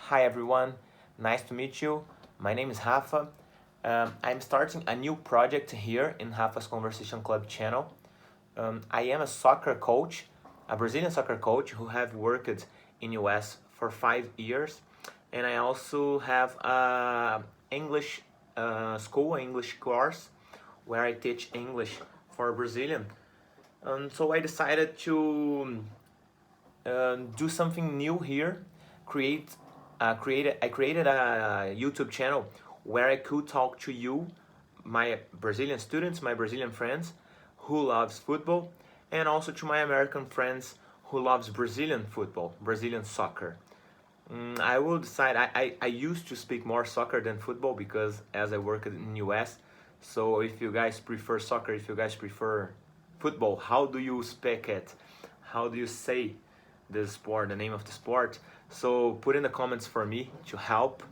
Hi everyone, nice to meet you. My name is Rafa. I'm starting a new project here in Rafas Conversation Club channel. I am a soccer coach, a Brazilian soccer coach who have worked in US for 5 years, and I also have a English school, English course, where I teach English for Brazilian. So I decided to do something new here. I created a YouTube channel where I could talk to you, my Brazilian students, my Brazilian friends who loves football, and also to my American friends who loves Brazilian football, Brazilian soccer. I will decide. I used to speak more soccer than football because as I work in US. So if you guys prefer soccer, if you guys prefer football, how do you speak it? How do you say the sport, the name of the sport? So put in the comments for me to help.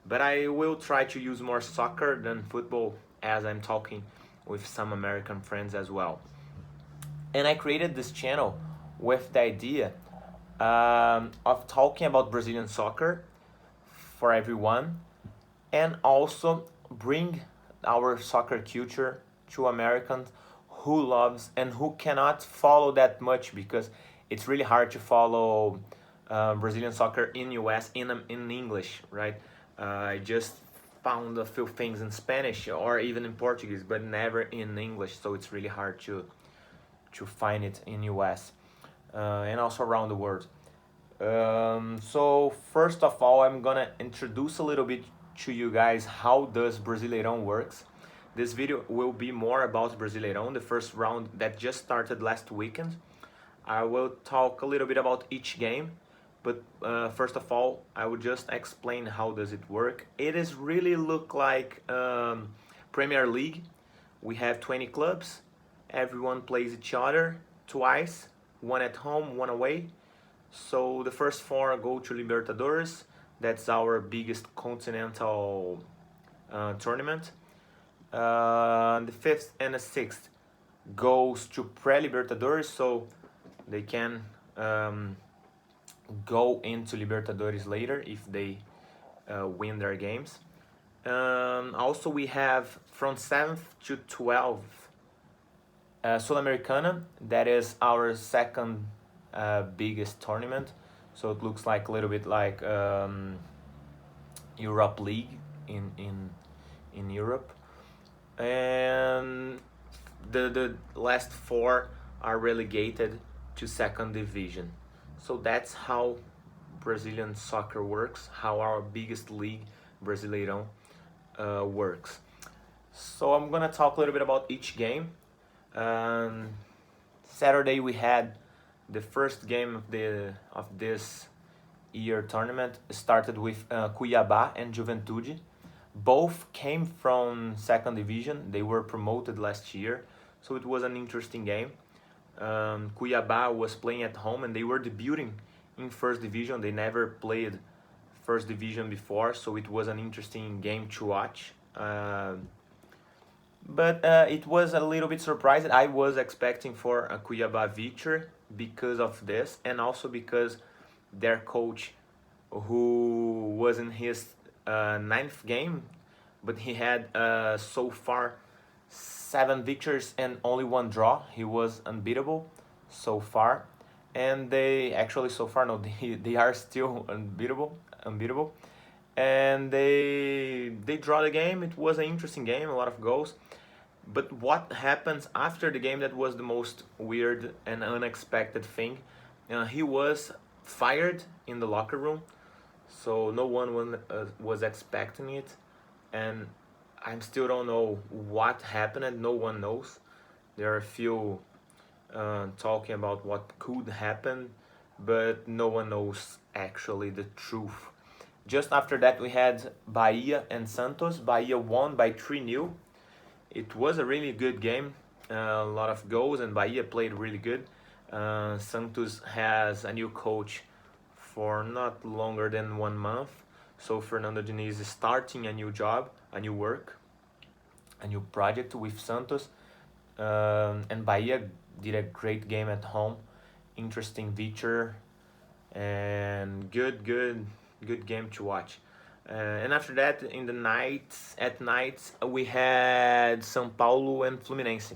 But I will try to use more soccer than football as I'm talking with some American friends as well. And I created this channel with the idea of talking about Brazilian soccer for everyone and also bring our soccer culture to Americans who loves and who cannot follow that much because it's really hard to follow Brazilian soccer in US in English, right? I just found a few things in Spanish or even in Portuguese, but never in English, so it's really hard to find it in US and also around the world. So first of all, I'm gonna introduce a little bit to you guys how does Brasileirão works. This video will be more about Brasileirão, the first round that just started last weekend. I will talk a little bit about each game, but first of all, I will just explain how does it work. It is really look like Premier League. We have 20 clubs. Everyone plays each other twice, one at home, one away. So the first four go to Libertadores. That's our biggest continental tournament. The fifth and the sixth goes to pre-Libertadores, so they can go into Libertadores later if they win their games. Also, we have from 7th to 12th Sulamericana. That is our second biggest tournament. So it looks like a little bit like Europe League in Europe. And the last four are relegated to second division. So that's how Brazilian soccer works, how our biggest league, Brasileirão, works. So I'm gonna talk a little bit about each game. Saturday we had the first game of this year tournament. It started with Cuiabá and Juventude. Both came from second division. They were promoted last year, so it was an interesting game. Cuiabá was playing at home and they were debuting in first division. They never played first division before, so it was an interesting game to watch. But it was a little bit surprising. I was expecting for a Cuiabá victory because of this, and also because their coach, who was in his ninth game, but he had so far 7 victories and only 1 draw. He was unbeatable so far, and they actually so far no, they are still unbeatable, and they draw the game. It was an interesting game, a lot of goals. But what happens after the game, that was the most weird and unexpected thing. He was fired in the locker room, so no one was expecting it, and I still don't know what happened. No one knows. There are a few talking about what could happen, but no one knows actually the truth. Just after that, we had Bahia and Santos. Bahia won by 3-0. It was a really good game, a lot of goals, and Bahia played really good. Santos has a new coach for not longer than 1 month, so Fernando Diniz is starting a new job, a new work, a new project with Santos. And Bahia did a great game at home, interesting victory, and good good game to watch. And after that, in the at night, we had São Paulo and Fluminense.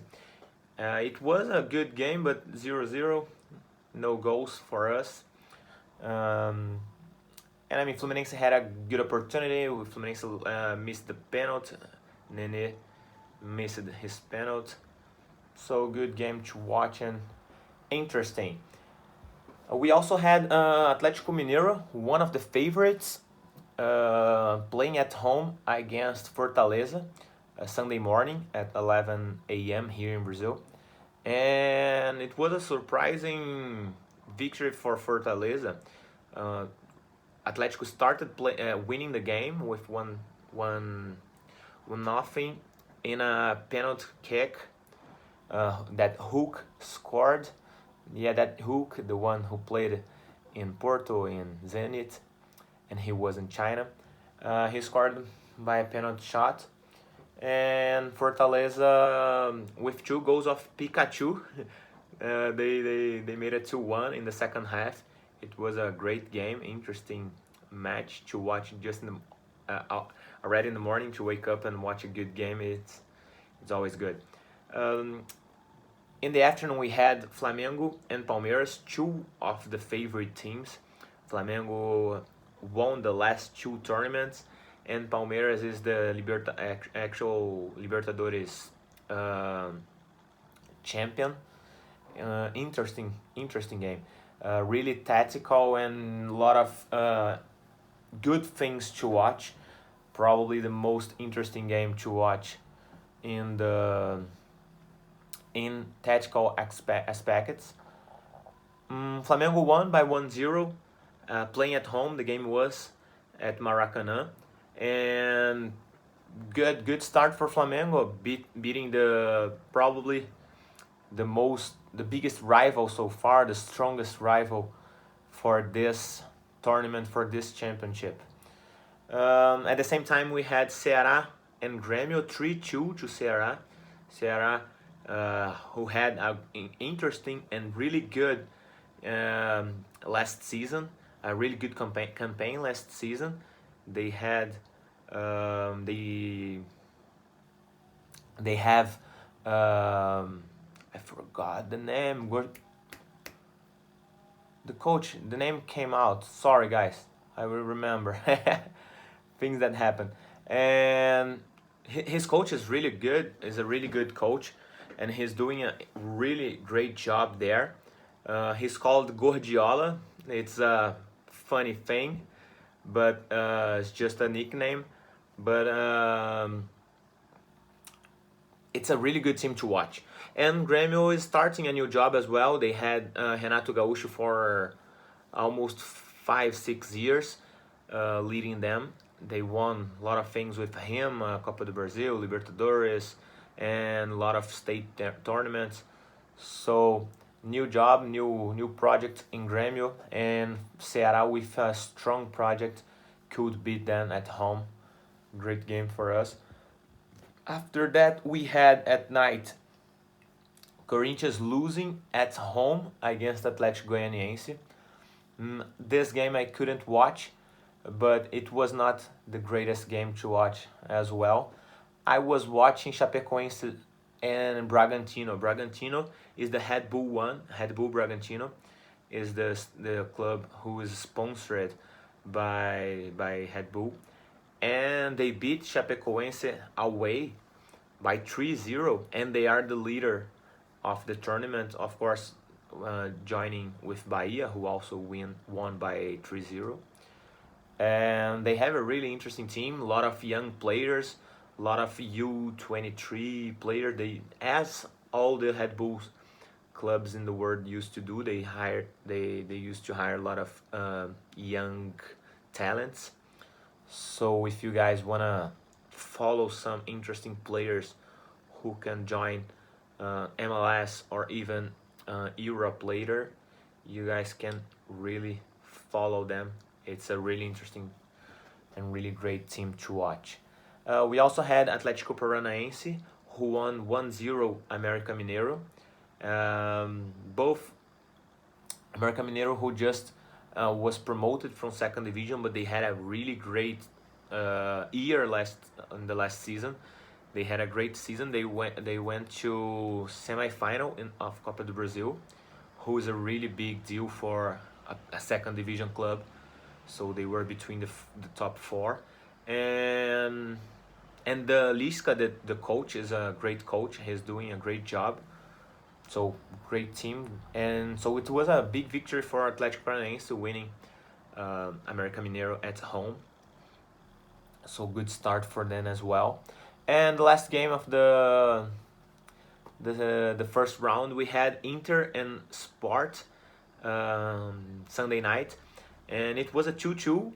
It was a good game, but 0-0, no goals for us. And I mean, Fluminense had a good opportunity. Fluminense missed the penalty. Nene missed his penalty. So good game to watch and interesting. We also had Atlético Mineiro, one of the favorites, playing at home against Fortaleza, Sunday morning at 11 a.m. here in Brazil. And it was a surprising victory for Fortaleza. Atlético started winning the game with one nothing in a penalty kick that Hook scored. Yeah, that Hook, the one who played in Porto, in Zenit, and he was in China. He scored by a penalty shot. And Fortaleza, with 2 goals of Pikachu, they made it 2-1 in the second half. It was a great game, interesting match to watch just in the, already in the morning, to wake up and watch a good game. It's always good. In the afternoon, we had Flamengo and Palmeiras, 2 of the favorite teams. Flamengo won the last 2 tournaments, and Palmeiras is the actual Libertadores champion. Interesting game. Really tactical and a lot of good things to watch. Probably the most interesting game to watch in tactical aspects. Flamengo won by 1-0, playing at home. The game was at Maracanã, and good start for Flamengo, beating probably the biggest rival so far, the strongest rival for this tournament, for this championship. At the same time, we had Ceara and Grêmio, 3-2 to Ceara. Ceara, who had an interesting and really good last season, a really good campaign last season. They had they have I forgot the name. The coach, the name came out. Sorry, guys. I will remember. Things that happen. And his coach is really good. Is a really good coach, and he's doing a really great job there. He's called Gordiola. It's a funny thing, but it's just a nickname. But it's a really good team to watch. And Grêmio is starting a new job as well. They had Renato Gaúcho for almost 5-6 years leading them. They won a lot of things with him, Copa do Brasil, Libertadores, and a lot of state tournaments. So new job, new project in Grêmio, and Ceará with a strong project could beat them at home. Great game for us. After that, we had at night Corinthians losing at home against Atlético Goianiense. This game I couldn't watch, but it was not the greatest game to watch as well. I was watching Chapecoense and Bragantino. Bragantino is the Red Bull one. Red Bull Bragantino is the club who is sponsored by Red Bull. And they beat Chapecoense away by 3-0, and they are the leader of the tournament, of course, joining with Bahia, who also won by 3-0. And they have a really interesting team, a lot of young players, a lot of U23 players. As all the Red Bulls clubs in the world used to do, they used to hire a lot of young talents. So if you guys wanna follow some interesting players who can join MLS or even Europe later, you guys can really follow them. It's a really interesting and really great team to watch. We also had Atlético Paranaense, who won 1-0 América Mineiro. Both América Mineiro, who just was promoted from second division, but they had a really great year in the last season. They had a great season. They went to semi-final of Copa do Brasil, who is a really big deal for a second division club. So they were between the top four, and the Lisca, the coach, is a great coach. He's doing a great job. So great team, and so it was a big victory for Atlético Paranaense, winning América Mineiro at home. So good start for them as well. And the last game of the first round, we had Inter and Sport Sunday night, and it was a 2-2.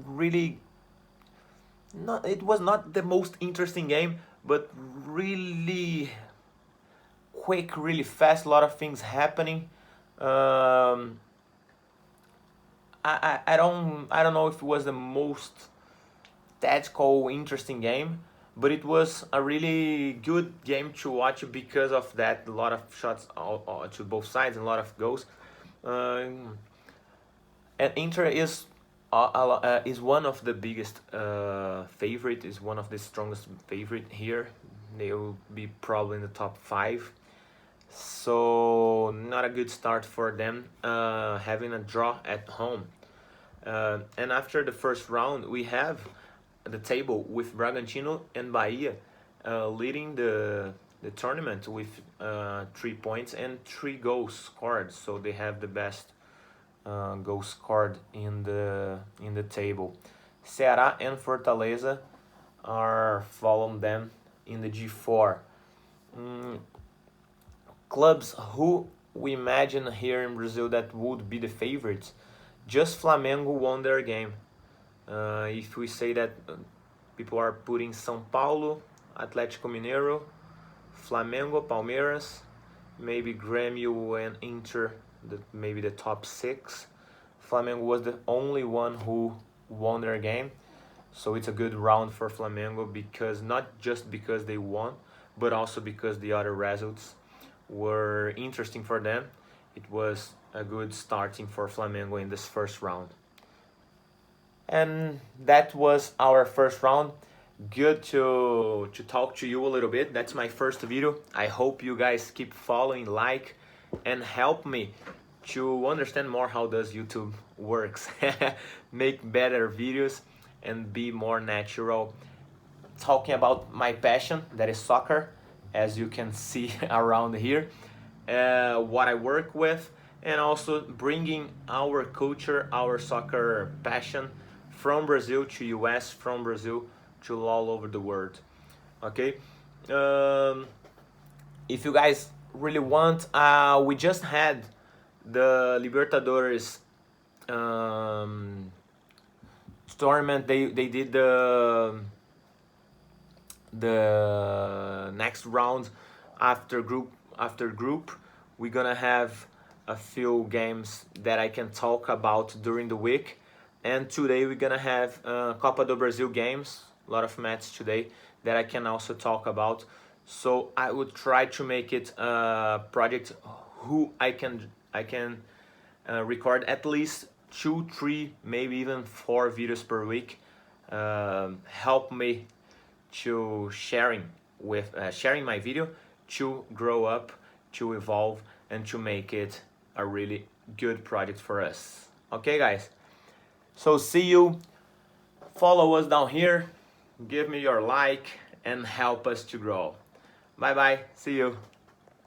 Really, not, it was not the most interesting game, but really quick, really fast, a lot of things happening. I don't know if it was the most tactical, interesting game, but it was a really good game to watch because of that. A lot of shots to both sides and a lot of goals. And Inter is one of the biggest favorite, is one of the strongest favorite here. They will be probably in the top 5. So not a good start for them, having a draw at home. And after the first round, we have the table with Bragantino and Bahia leading the tournament with 3 points and 3 goals scored. So they have the best goals scored in the table. Ceara and Fortaleza are following them in the G4. Clubs who we imagine here in Brazil that would be the favorites, just Flamengo won their game. If we say that people are putting São Paulo, Atlético Mineiro, Flamengo, Palmeiras, maybe Grêmio and Inter, maybe the top 6. Flamengo was the only one who won their game. So it's a good round for Flamengo, because not just because they won, but also because the other results were interesting for them. It was a good starting for Flamengo in this first round. And that was our first round. Good to talk to you a little bit. That's my first video. I hope you guys keep following, like, and help me to understand more how does YouTube works. Make better videos and be more natural. Talking about my passion, that is soccer, as you can see around here, what I work with, and also bringing our culture, our soccer passion from Brazil to US, from Brazil to all over the world. Okay, if you guys really want, we just had the Libertadores tournament. They did the next round after group. We're gonna have a few games that I can talk about during the week, and today we're gonna have Copa do Brasil games, a lot of matches today that I can also talk about. So I would try to make it a project who I can record at least 2, 3, maybe even 4 videos per week. Help me to sharing my video to grow up, to evolve, and to make it a really good project for us. Okay, guys? So see you. Follow us down here. Give me your like and help us to grow. Bye bye. See you.